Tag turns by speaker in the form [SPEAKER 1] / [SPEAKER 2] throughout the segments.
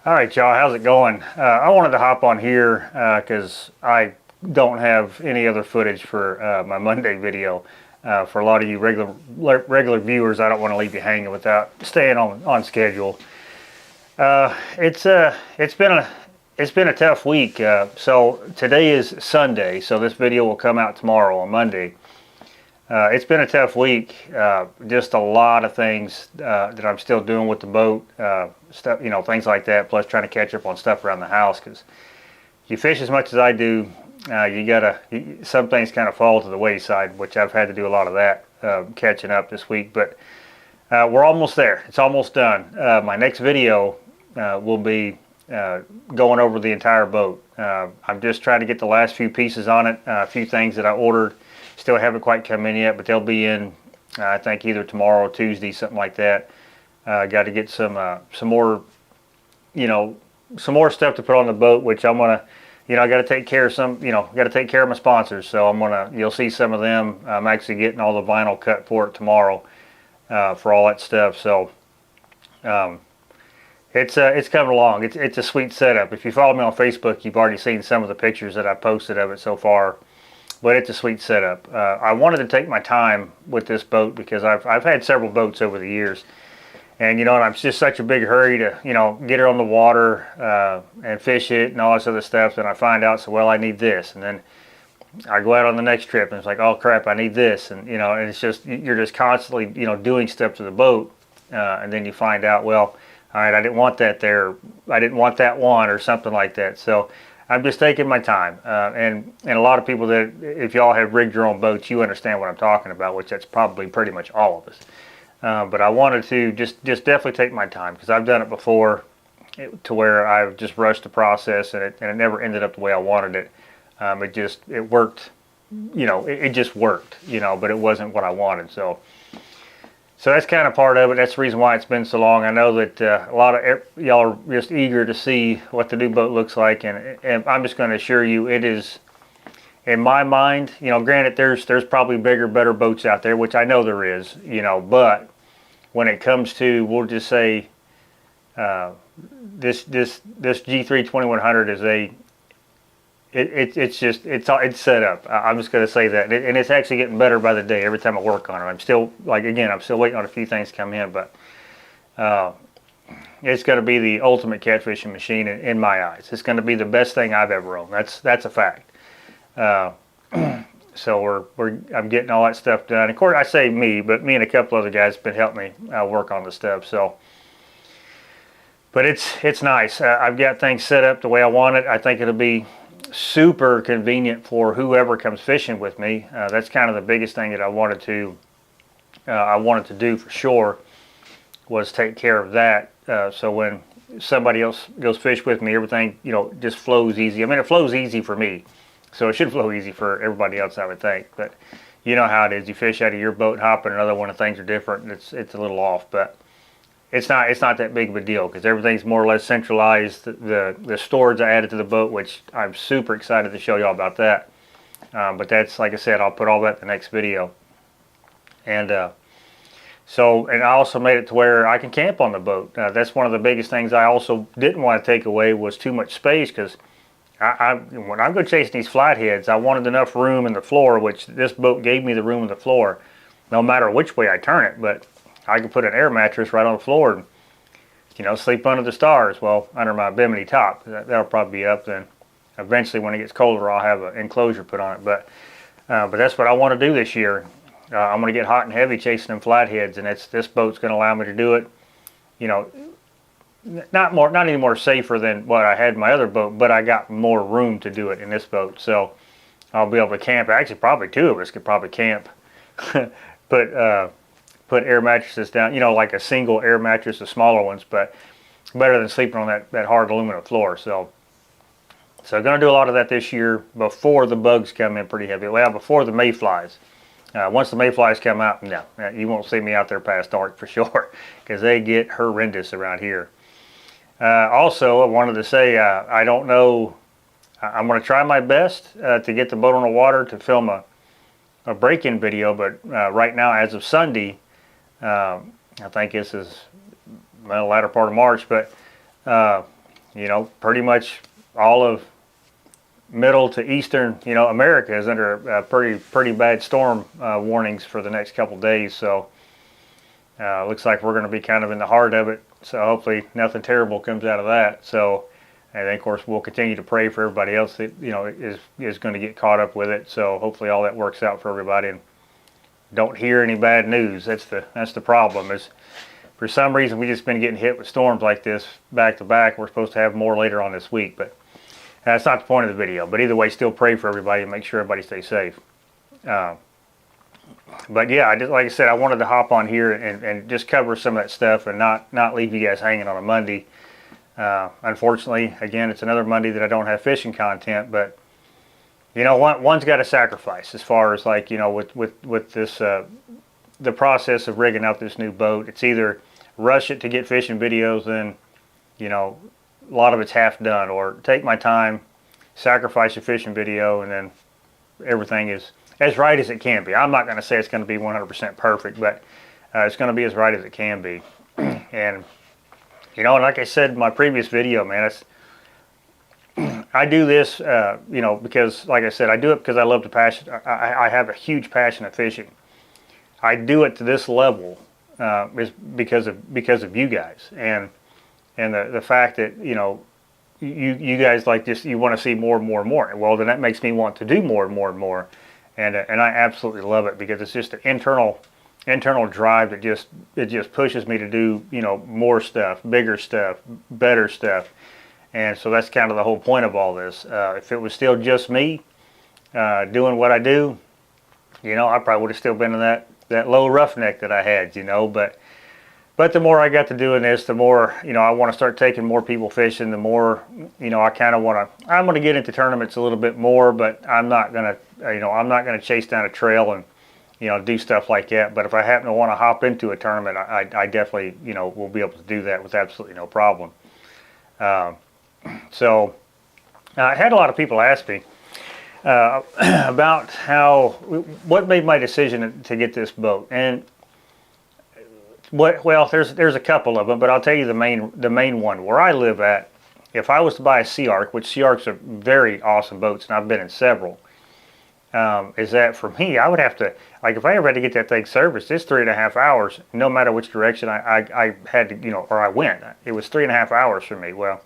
[SPEAKER 1] All right, y'all, how's it going? I wanted to hop on here because I don't have any other footage for my Monday video. For a lot of you regular viewers, I don't want to leave you hanging without staying on schedule. It's been a tough week. So today is Sunday, so this video will come out tomorrow on Monday. It's been a tough week. Just a lot of things that I'm still doing with the boat, stuff, things like that. Plus trying to catch up on stuff around the house because you fish as much as I do. Some things kind of fall to the wayside, which I've had to do a lot of that catching up this week. But we're almost there. It's almost done. My next video will be going over the entire boat. I'm just trying to get the last few pieces on it. A few things that I ordered. Still haven't quite come in yet, but they'll be in, I think, either tomorrow or Tuesday, something like that. Got to get some more, some more stuff to put on the boat, which I'm gonna, I got to take care of got to take care of my sponsors. So you'll see some of them. I'm actually getting all the vinyl cut for it tomorrow, for all that stuff. So, it's coming along. It's a sweet setup. If you follow me on Facebook, you've already seen some of the pictures that I posted of it so far. But it's a sweet setup. I wanted to take my time with this boat because I've had several boats over the years, and I'm just such a big hurry to get her on the water and fish it and all this other stuff. And I find out, so well, I need this, and then I go out on the next trip and it's like, oh crap, I need this, and and it's just you're just constantly doing stuff to the boat, and then you find out, well, all right, I didn't want that there, I didn't want that one or something like that. So I'm just taking my time, and a lot of people that, if y'all have rigged your own boats, you understand what I'm talking about, which that's probably pretty much all of us. But I wanted to just definitely take my time because I've done it before, to where I've just rushed the process and it never ended up the way I wanted it. It worked, it just worked, but it wasn't what I wanted. So that's kind of part of it. That's the reason why it's been so long. I know that a lot of y'all are just eager to see what the new boat looks like, and I'm just going to assure you, it is, in my mind, granted there's probably bigger, better boats out there, which I know there is, but when it comes to, we'll just say, this G3 2100 is it's set up. I'm just going to say that, and it's actually getting better by the day every time I work on it. I'm still waiting on a few things to come in, but it's going to be the ultimate catfishing machine in my eyes. It's going to be the best thing I've ever owned. That's a fact. So I'm getting all that stuff done. Of course, I say me, but me and a couple other guys have been helping me work on the stuff. So, but it's nice. I've got things set up the way I want it. I think it'll be super convenient for whoever comes fishing with me. That's kind of the biggest thing that I wanted to do for sure, was take care of that. So when somebody else goes fish with me, everything just flows easy. I mean, it flows easy for me, so it should flow easy for everybody else, I would think. But you know how it is. You fish out of your boat, hop in another one, and things are different. And it's a little off, but it's not that big of a deal because everything's more or less centralized. The storage I added to the boat, which I'm super excited to show y'all about that. But that's, like I said, I'll put all that in the next video. And and I also made it to where I can camp on the boat. That's one of the biggest things I also didn't want to take away, was too much space, because when I go chasing these flatheads, I wanted enough room in the floor, which this boat gave me the room in the floor, no matter which way I turn it. But I could put an air mattress right on the floor and, sleep under the stars. Well, under my bimini top. That'll probably be up then. Eventually, when it gets colder, I'll have an enclosure put on it. But that's what I want to do this year. I'm going to get hot and heavy chasing them flatheads, and this boat's going to allow me to do it. Not any more safer than what I had in my other boat, but I got more room to do it in this boat. So I'll be able to camp. Actually, probably two of us could probably camp. Put air mattresses down, like a single air mattress, the smaller ones, but better than sleeping on that hard aluminum floor. So I'm going to do a lot of that this year before the bugs come in pretty heavy. Well, before the mayflies. Once the mayflies come out, no, you won't see me out there past dark for sure, because they get horrendous around here. Also, I wanted to say, I don't know, I'm going to try my best to get the boat on the water to film a break-in video, but right now, as of Sunday, I think this is the latter part of March, but pretty much all of middle to eastern, America is under pretty bad storm warnings for the next couple days. So looks like we're going to be kind of in the heart of it. So hopefully nothing terrible comes out of that. So, and then of course we'll continue to pray for everybody else that is going to get caught up with it. So hopefully all that works out for everybody, and don't hear any bad news. That's the problem. Is for some reason we just been getting hit with storms like this back to back. We're supposed to have more later on this week, but that's not the point of the video. But either way, still pray for everybody and make sure everybody stays safe. But yeah, like I said, I wanted to hop on here and just cover some of that stuff and not leave you guys hanging on a Monday. Unfortunately, again, it's another Monday that I don't have fishing content, but one's got to sacrifice as far as like, with this, the process of rigging out this new boat. It's either rush it to get fishing videos, then, a lot of it's half done, or take my time, sacrifice a fishing video, and then everything is as right as it can be. I'm not going to say it's going to be 100% perfect, but it's going to be as right as it can be. And, like I said in my previous video, man, I do this, because, like I said, I do it because I love the passion. I have a huge passion of fishing. I do it to this level is because of you guys, and the fact that you guys like this, you want to see more and more and more. Well, then that makes me want to do more and more and more, and I absolutely love it because it's just an internal drive that just pushes me to do more stuff, bigger stuff, better stuff. And so that's kind of the whole point of all this. If it was still just me doing what I do, I probably would have still been in that low roughneck that I had, But the more I got to doing this, the more, I want to start taking more people fishing, the more, I kind of I'm going to get into tournaments a little bit more, but I'm not going to chase down a trail and, do stuff like that. But if I happen to want to hop into a tournament, I definitely, will be able to do that with absolutely no problem. So I had a lot of people ask me about what made my decision to get this boat. And there's a couple of them, but I'll tell you the main one. Where I live at, if I was to buy a Sea Ark, which Sea Arks are very awesome boats, and I've been in several, is that for me, I would have to, like, if I ever had to get that thing serviced, it's 3.5 hours, no matter which direction I had to, or I went. It was 3.5 hours for me. Well,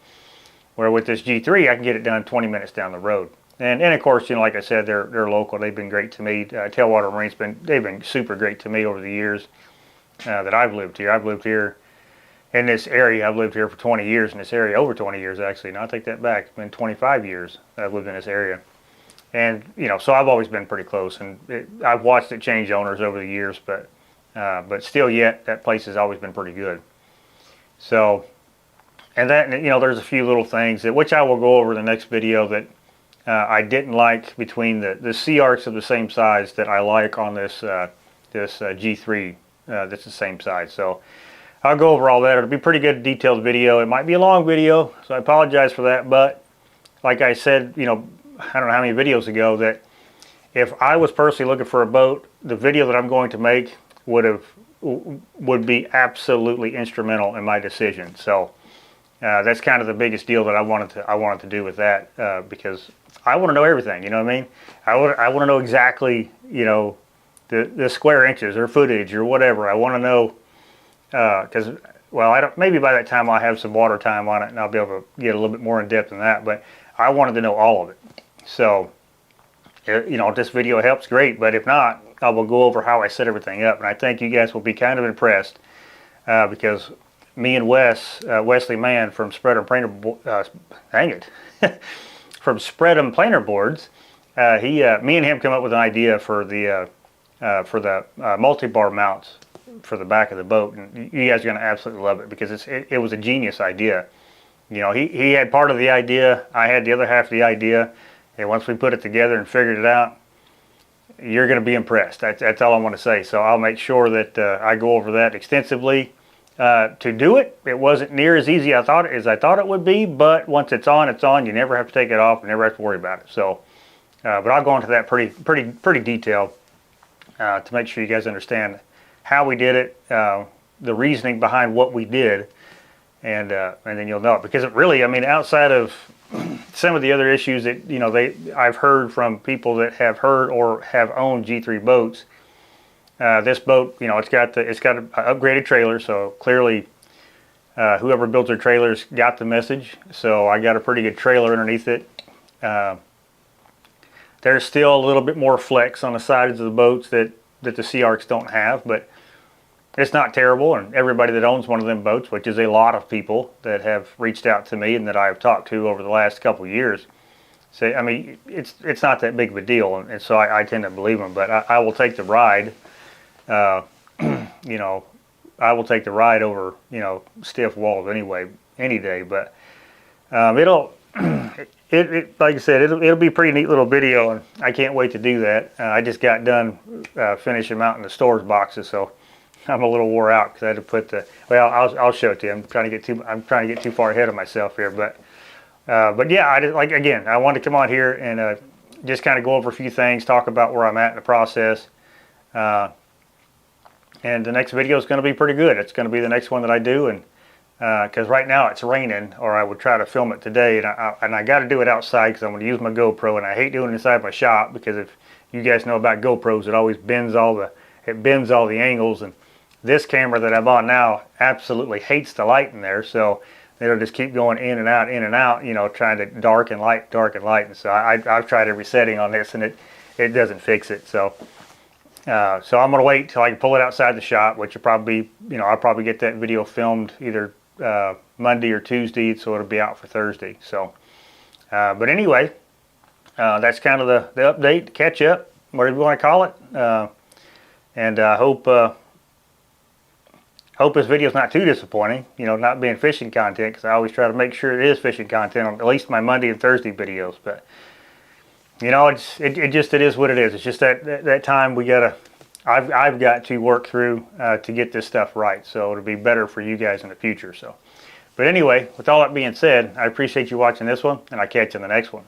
[SPEAKER 1] where with this G3, I can get it done 20 minutes down the road. And of course, like I said, they're local. They've been great to me. Tailwater Marine's they've been super great to me over the years that I've lived here. I've lived here in this area. I've lived here for 20 years in this area, over 20 years actually. No, I take that back. It's been 25 years that I've lived in this area. And, so I've always been pretty close. And I've watched it change owners over the years, but still yet, that place has always been pretty good. So, and that, there's a few little things which I will go over in the next video that I didn't like between the Sea Arks of the same size that I like on this G3 that's the same size. So I'll go over all that. It'll be a pretty good detailed video. It might be a long video, so I apologize for that. But like I said, I don't know how many videos ago, that if I was personally looking for a boat, the video that I'm going to make would be absolutely instrumental in my decision. So that's kind of the biggest deal that I wanted to do with that, because I want to know everything. You know what I mean? I want to know exactly, the square inches or footage or whatever. I want to know, because maybe by that time I'll have some water time on it and I'll be able to get a little bit more in depth than that. But I wanted to know all of it. So, if this video helps, great. But if not, I will go over how I set everything up, and I think you guys will be kind of impressed, because me and Wesley Mann from Spread 'em Planer, from Spread 'em Planer Boards, me and him come up with an idea for the multi-bar mounts for the back of the boat, and you guys are going to absolutely love it because it was a genius idea. He had part of the idea, I had the other half of the idea, and once we put it together and figured it out, you're going to be impressed. That's all I want to say. So I'll make sure that I go over that extensively. To do it, it wasn't near as easy as I thought it would be, but once it's on, it's on. You never have to take it off, and never have to worry about it. So, but I'll go into that pretty detailed to make sure you guys understand how we did it, the reasoning behind what we did, and then you'll know it. Because it really, I mean, outside of some of the other issues that, you know, I've heard from people that have heard or have owned G3 boats, this boat, you know, it's got an upgraded trailer, so clearly whoever built their trailers got the message. So I got a pretty good trailer underneath it. There's still a little bit more flex on the sides of the boats that the Sea Arcs don't have, but it's not terrible. And everybody that owns one of them boats, which is a lot of people that have reached out to me and that I've talked to over the last couple of years, say, I mean, it's not that big of a deal, and so I tend to believe them. But I will take the ride. You know, I will take the ride over, you know, stiff walls anyway, any day. But it'll like I said, it'll be a pretty neat little video, and I can't wait to do that. I just got done finishing mounting the storage boxes, so I'm a little wore out because I had to put the. Well, I'll show it to you. I'm trying to get too far ahead of myself here, but yeah, I wanted to come on here and just kind of go over a few things, talk about where I'm at in the process. And the next video is going to be pretty good. It's going to be the next one that I do, and because right now it's raining, or I would try to film it today, and I got to do it outside because I'm going to use my GoPro, and I hate doing it inside my shop because if you guys know about GoPros, it always bends all the angles, and this camera that I'm on now absolutely hates the light in there, so it'll just keep going in and out, you know, trying to darken light, and so I've tried every setting on this, and it doesn't fix it. So I'm gonna wait till I can pull it outside the shop, which will probably, you know, I'll probably get that video filmed either Monday or Tuesday, so it'll be out for Thursday. So, but anyway, that's kind of the update, catch up, whatever you want to call it, and I hope this video is not too disappointing. You know, not being fishing content, because I always try to make sure it is fishing content on at least my Monday and Thursday videos, but. You know, it is what it is. It's just that time I've got to work through to get this stuff right. So it'll be better for you guys in the future. So, but anyway, with all that being said, I appreciate you watching this one, and I'll catch you in the next one.